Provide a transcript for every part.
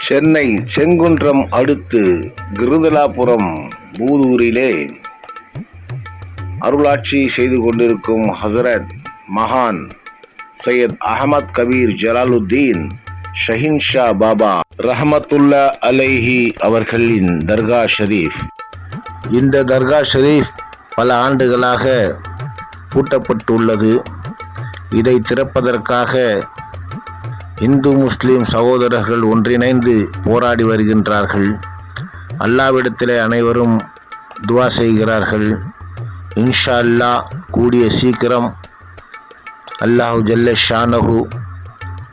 சென்னை செங்குன்றம் அடுத்து கிருதலாபுரம் பூதூரிலே அருளாட்சி செய்து கொண்டிருக்கும் ஹசரத் மகான் சையத் அஹமத் கபீர் ஜலாலுத்தீன் ஷஹின்ஷா பாபா ரஹமத்துல்லா அலைஹி அவர்களின் தர்கா ஷரீஃப். இந்த தர்கா ஷரீஃப் பல ஆண்டுகளாக பூட்டப்பட்டுள்ளது. இதை திறப்பதற்காக இந்து முஸ்லிம் சகோதரர்கள் ஒன்றிணைந்து போராடி வருகின்றார்கள். அல்லாவிடத்திலே அனைவரும் துவா செய்கிறார்கள். இன்ஷா அல்லாஹ் கூடிய சீக்கிரம் அல்லாஹு ஜல்ல ஷானஹு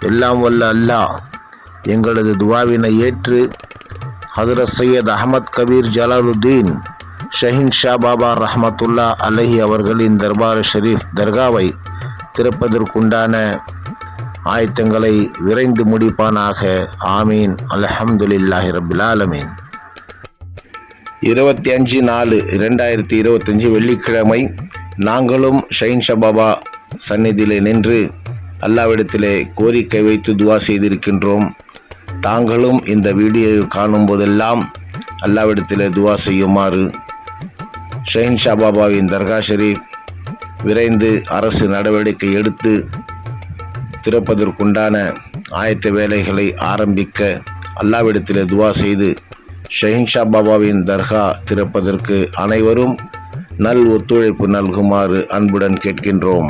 எல்லாம் வல்ல அல்லாஹ் எங்களது துவாவினை ஏற்று ஹதரத் சையத் அஹமத் கபீர் ஜலாலுத்தீன் ஷஹின்ஷா பாபா ரஹமத்துல்லா அலைஹி அவர்களின் தர்பார் ஷரீஃப் தர்காவை திறப்பதற்குண்டான ஆயத்தங்களை விரைந்து முடிப்பானாக. ஆமீன். அல்ஹம்துலில்லாஹி ரப்பில் ஆலமீன். 25/4/2025 வெள்ளிக்கிழமை நாங்களும் ஷஹின்ஷா பாபா சந்நிதியிலே நின்று அல்லாவிடத்திலே கோரிக்கை வைத்து துவா செய்திருக்கின்றோம். தாங்களும் இந்த வீடியோவை காணும் போதெல்லாம் அல்லாவிடத்திலே துவா செய்யுமாறு ஷஹின்ஷா பாபாவின் தர்கா ஷரீஃப் விரைந்து அரசு நடவடிக்கை எடுத்து திறப்பதற்குண்டான ஆயத்த வேலைகளை ஆரம்பிக்க அல்லாவிடத்திலே துவா செய்து ஷஹின்ஷா பாபாவின் தர்கா திறப்பதற்கு அனைவரும் நல் ஒத்துழைப்பு நல்குமாறு அன்புடன் கேட்கின்றோம்.